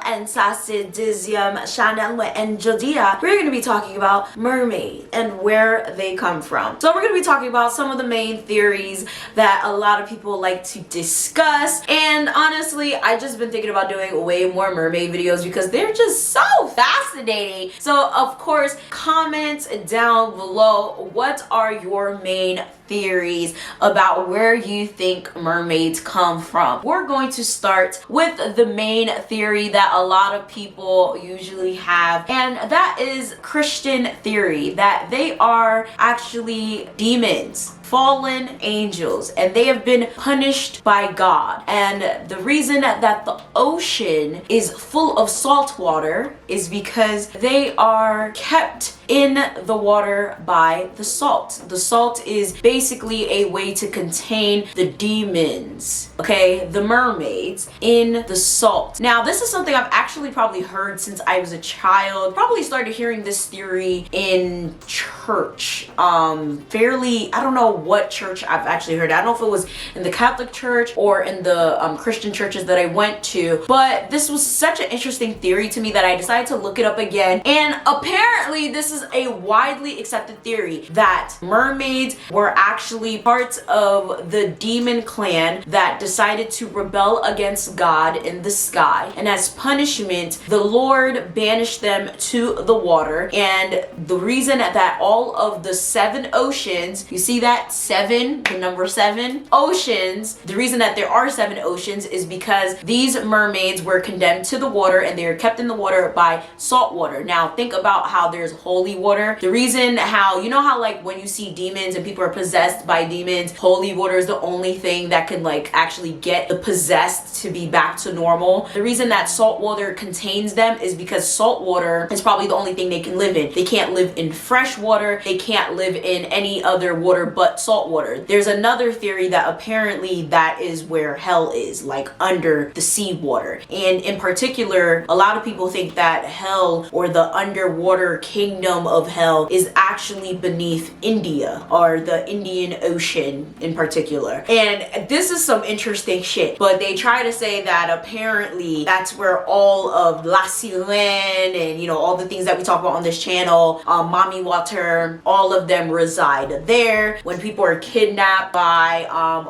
and ça c'est deuxième channel and Jodia. We're going to be talking about mermaids and where they come from. So we're going to be talking about some of the main theories that a lot of people like to discuss, and honestly I just been thinking about doing way more mermaid videos because they're just so fascinating. So of course, comment down below what are your main theories about where you think mermaids come from. We're going to start with the main theory that a lot of people usually have, and that is Christian theory, that they are actually demons, fallen angels, and they have been punished by God. And the reason that the ocean is full of salt water is because they are kept in the water by the salt. The salt is basically a way to contain the demons, okay, the mermaids, in the salt. Now this is something I've actually probably heard since I was a child. Probably started hearing this theory in church, fairly, I don't know what church I've actually heard. I don't know if it was in the Catholic church or in the Christian churches that I went to, but this was such an interesting theory to me that I decided to look it up again. And apparently this is a widely accepted theory that mermaids were actually parts of the demon clan that decided to rebel against God in the sky, and as punishment the Lord banished them to the water. And the reason that all of the 7 oceans, you see that 7, the number 7 oceans, the reason that there are 7 oceans is because these mermaids were condemned to the water and they are kept in the water by salt water. Now think about how there's holy water. The reason how, you know how like when you see demons and people are possessed by demons, holy water is the only thing that can like actually get the possessed to be back to normal. The reason that salt water contains them is because salt water is probably the only thing they can live in. They can't live in fresh water. They can't live in any other water but salt water. There's another theory that apparently that is where hell is, like under the sea water. And in particular, a lot of people think that hell, or the underwater kingdom of hell, is actually beneath India, or the Indian Ocean in particular. And this is some interesting shit, but they try to say that apparently that's where all of La Sirene and, you know, all the things that we talk about on this channel, mommy water, all of them reside there. When people are kidnapped by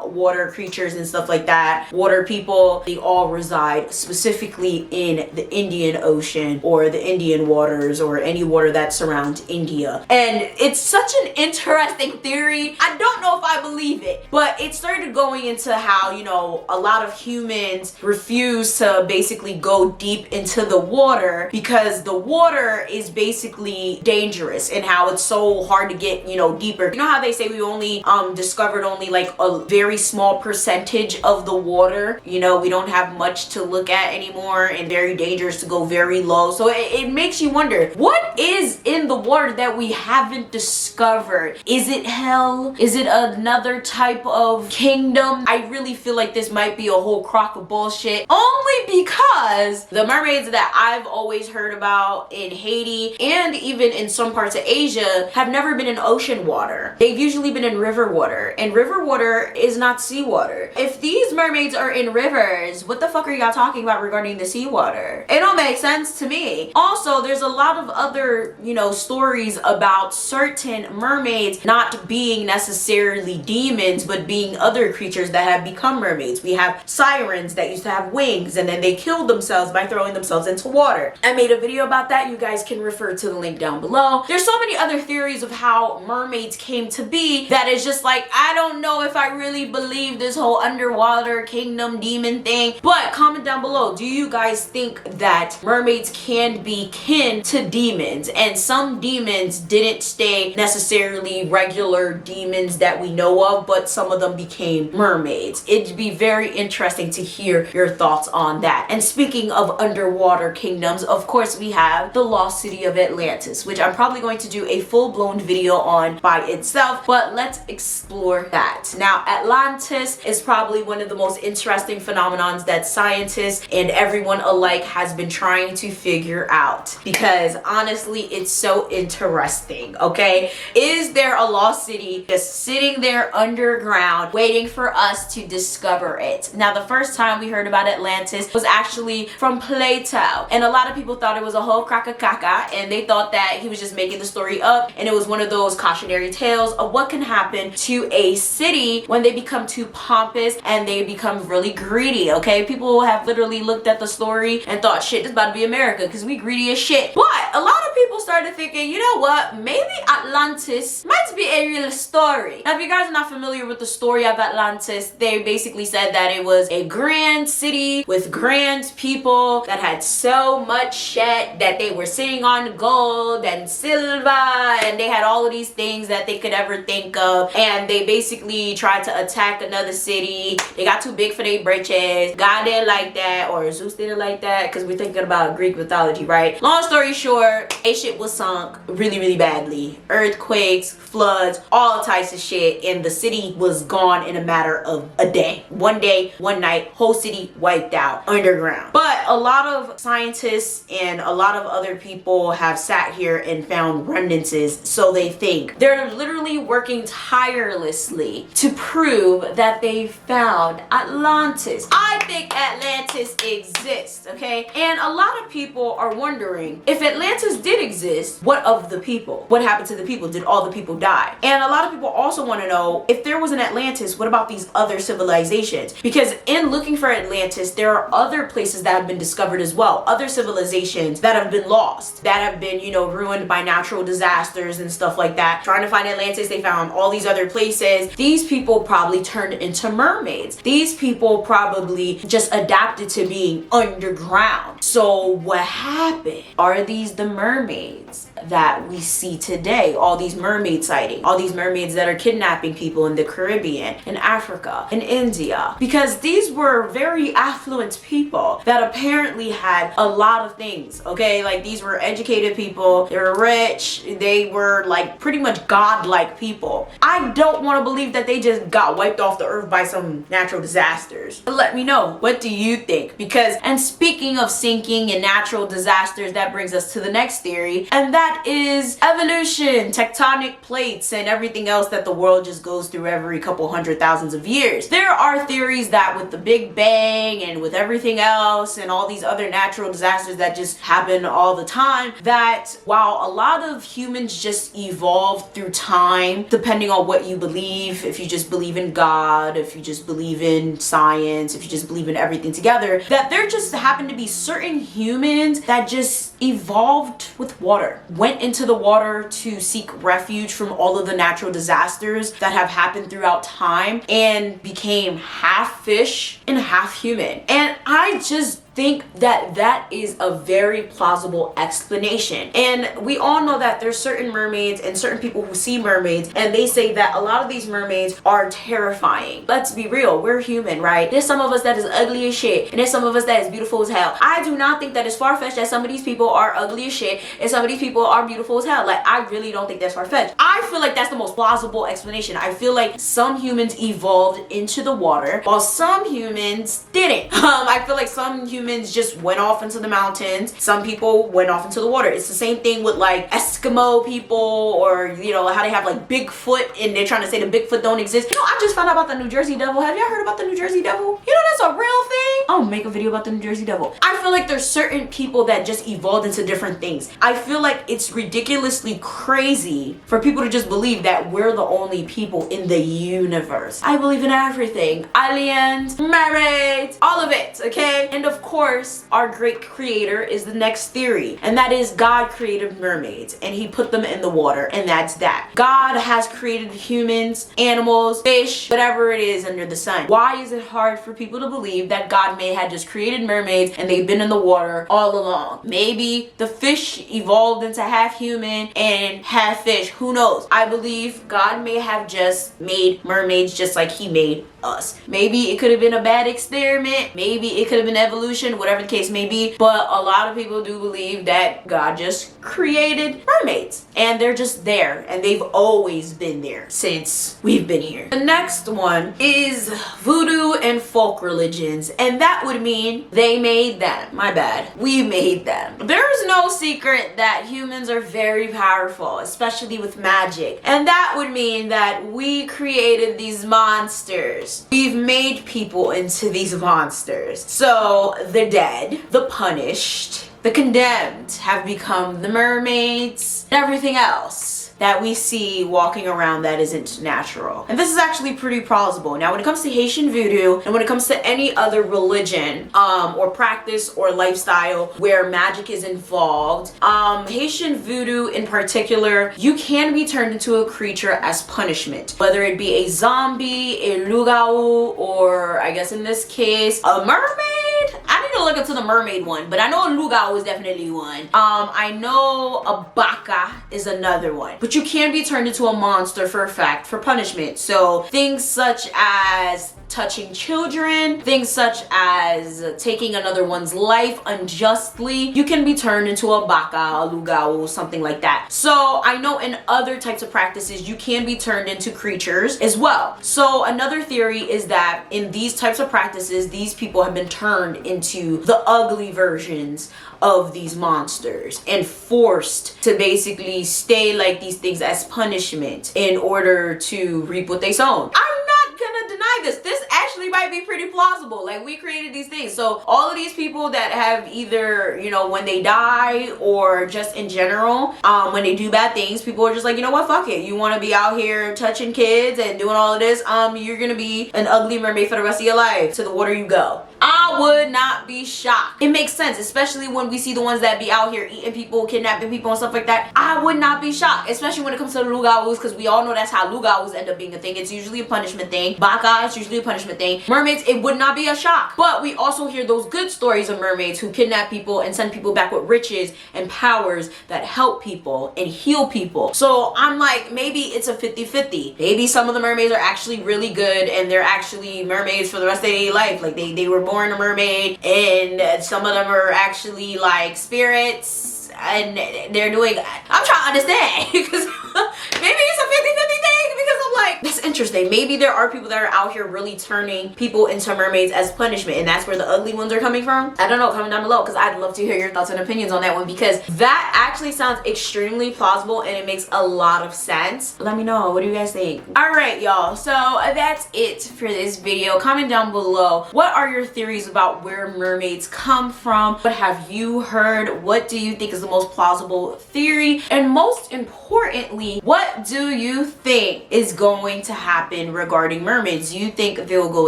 water creatures and stuff like that, water people, they all reside specifically in the Indian Ocean or the Indian waters or any water that surrounds India. And it's such an interesting theory. I don't know if I believe it, but it started going into how, you know, a lot of humans refuse to basically go deep into the water because the water is basically dangerous, and how it's so hard to get, you know, deeper. You know how they say we only discovered only like a very small percentage of the water, you know, we don't have much to look at anymore and very dangerous to go very low. So it makes you wonder, what is in the water that we haven't discovered? Is it hell? Is it another type of kingdom? I really feel like this might be a whole crock of bullshit, only because the mermaids that I've always heard about in Haiti and even in some parts of Asia have never been in ocean water. They've usually been in river water, and river water is not seawater. If these mermaids are in rivers, what the fuck are y'all talking about regarding the seawater? It don't make sense to me. Also, there's a lot of other, you know, stories about certain mermaids not being necessarily demons, but being other creatures that have become mermaids. We have sirens that used to have wings and then they killed themselves by throwing themselves into water. I made a video about that. You guys can refer to the link down below. There's so many other theories of how mermaids came to be that is just like, I don't know if I really believe this whole underwater kingdom demon thing, but comment down below. Do you guys think that mermaids can be kin to demons? And some demons didn't stay necessarily regular demons that we know of, but some of them became mermaids. It'd be very interesting to hear your thoughts on that. And speaking of underwater kingdoms, of course we have the lost city of Atlantis, which I'm probably going to do a full-blown video on by itself, but let's let's explore that. Now, Atlantis is probably one of the most interesting phenomenons that scientists and everyone alike has been trying to figure out, because honestly, it's so interesting, okay? Is there a lost city just sitting there underground waiting for us to discover it? Now, the first time we heard about Atlantis was actually from Plato, and a lot of people thought it was a whole caca, and they thought that he was just making the story up, and it was one of those cautionary tales of what can happen to a city when they become too pompous and they become really greedy, okay? People have literally looked at the story and thought, shit, this is about to be America because we greedy as shit. But a lot of people started thinking, you know what, maybe Atlantis might be a real story. Now, if you guys are not familiar with the story of Atlantis, they basically said that it was a grand city with grand people that had so much shit that they were sitting on gold and silver, and they had all of these things that they could ever think of, and they basically tried to attack another city. They got too big for their britches. God didn't like that, or Zeus didn't like that, because we're thinking about Greek mythology, right? Long story short, a ship was sunk really badly. Earthquakes, floods, all types of shit, and the city was gone in a matter of a day. One day, one night, whole city wiped out underground. But a lot of scientists and a lot of other people have sat here and found remnants, so they think. They're literally working tirelessly to prove that they found Atlantis. I think Atlantis exists, okay? And a lot of people are wondering, if Atlantis did exist, what of the people? What happened to the people? Did all the people die? And a lot of people also want to know, if there was an Atlantis, what about these other civilizations? Because in looking for Atlantis, there are other places that have been discovered as well, other civilizations that have been lost, that have been, you know, ruined by natural disasters and stuff like that. Trying to find Atlantis, they found all these other places. These people probably turned into mermaids. These people probably just adapted to being underground. So what happened? Are these the mermaids that we see today? All these mermaid sightings, all these mermaids that are kidnapping people in the Caribbean, in Africa, in India, because these were very affluent people that apparently had a lot of things, okay? Like, these were educated people, they were rich, they were like pretty much godlike people. I don't want to believe that they just got wiped off the earth by some natural disasters. But let me know, what do you think? Because, and speaking of sinking and natural disasters, that brings us to the next theory, and that is evolution, tectonic plates, and everything else that the world just goes through every couple hundred thousands of years. There are theories that with the Big Bang and with everything else and all these other natural disasters that just happen all the time, that while a lot of humans just evolved through time, depending on what you believe, if you just believe in God, if you just believe in science, if you just believe in everything together, that there just happen to be certain humans that just evolved with water, went into the water to seek refuge from all of the natural disasters that have happened throughout time, and became half fish and half human. And I just think that that is a very plausible explanation. And we all know that there's certain mermaids and certain people who see mermaids, and they say that a lot of these mermaids are terrifying. Let's be real, we're human, right? There's some of us that is ugly as shit, and there's some of us that is beautiful as hell. I do not think that it's far-fetched that some of these people are ugly as shit and some of these people are beautiful as hell. Like, I really don't think that's far-fetched. I feel like that's the most plausible explanation. I feel like some humans evolved into the water while some humans didn't. I feel like some humans just went off into the mountains. Some people went off into the water. It's the same thing with like Eskimo people, or you know how they have like Bigfoot and they're trying to say the Bigfoot don't exist. You know, I just found out about the New Jersey Devil. Have y'all heard about the New Jersey Devil? You know, that's a real thing. I'll make a video about the New Jersey Devil. I feel like there's certain people that just evolved into different things. I feel like it's ridiculously crazy for people to just believe that we're the only people in the universe. I believe in everything. Aliens, mermaids, all of it, okay? And of course, our great creator is the next theory, and that is God created mermaids and he put them in the water, and that's that. God has created humans, animals, fish, whatever it is under the sun. Why is it hard for people to believe that God may have just created mermaids and they've been in the water all along. Maybe the fish evolved into half human and half fish. Who knows? I believe God may have just made mermaids just like he made us. Maybe it could have been a bad experiment. Maybe it could have been evolution, whatever the case may be. But a lot of people do believe that God just created mermaids and they're just there and they've always been there since we've been here. The next one is voodoo and folk religions, and that would mean they made them. My bad. We made them. There's no secret that humans are very powerful, especially with magic, and that would mean that we created these monsters. We've made people into these monsters. So the dead, the punished, the condemned have become the mermaids and everything else that we see walking around that isn't natural. And this is actually pretty plausible. Now, when it comes to Haitian voodoo and when it comes to any other religion or practice or lifestyle where magic is involved, Haitian voodoo in particular, you can be turned into a creature as punishment, whether it be a zombie, a lugao, or I guess in this case, a mermaid. I need to look into the mermaid one, but I know a lugao is definitely one. I know a baka is another one. But you can be turned into a monster for a fact, for punishment. So things such as touching children, things such as taking another one's life unjustly, you can be turned into a baka, a lugao, something like that. So I know in other types of practices, you can be turned into creatures as well. So another theory is that in these types of practices, these people have been turned into the ugly versions of these monsters and forced to basically stay like these things as punishment in order to reap what they sown. I'm not gonna deny this. This actually might be pretty plausible. Like, we created these things. So all of these people that have either, you know, when they die or just in general, when they do bad things, people are just like, you know what, fuck it. You want to be out here touching kids and doing all of this, you're gonna be an ugly mermaid for the rest of your life. To the water you go. I would not be shocked. It makes sense, especially when we see the ones that be out here eating people, kidnapping people and stuff like that. I would not be shocked, especially when it comes to the lugaos, because we all know that's how lugaos end up being a thing. It's usually a punishment thing. Baka, it's usually a punishment thing. Mermaids, it would not be a shock. But we also hear those good stories of mermaids who kidnap people and send people back with riches and powers that help people and heal people. So I'm like, maybe it's a 50-50. Maybe some of the mermaids are actually really good and they're actually mermaids for the rest of their life. Like they were born a mermaid, and some of them are actually like spirits and they're doing, I'm trying to understand because maybe it's a 50-50 thing, because I'm like, that's interesting. Maybe there are people that are out here really turning people into mermaids as punishment, and that's where the ugly ones are coming from. I don't know, comment down below, because I'd love to hear your thoughts and opinions on that one, because that actually sounds extremely plausible and it makes a lot of sense. Let me know, what do you guys think? All right, y'all, so that's it for this video. Comment down below, what are your theories about where mermaids come from? What have you heard? What do you think is the most plausible theory? And most importantly, what do you think is going to happen regarding mermaids? Do you think they'll go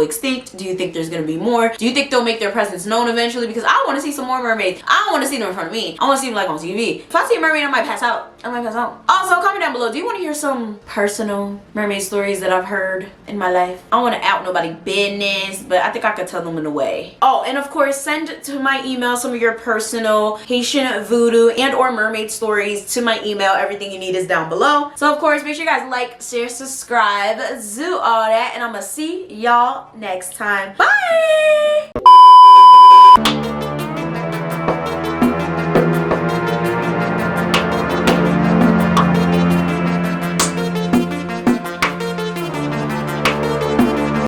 extinct? Do you think there's gonna be more? Do you think they'll make their presence known eventually? Because I want to see some more mermaids. I don't want to see them in front of me. I want to see them like on TV. If I see a mermaid, I might pass out. I might pass out. Also, comment down below, do you want to hear some personal mermaid stories that I've heard in my life? I don't want to out nobody business, but I think I could tell them in a way. Oh, and of course, send to my email some of your personal Haitian voodoo and or mermaid stories to my email. Everything you need is down below. So of course, make sure you guys like, share, subscribe, do all that, and I'm gonna see y'all next time. Bye.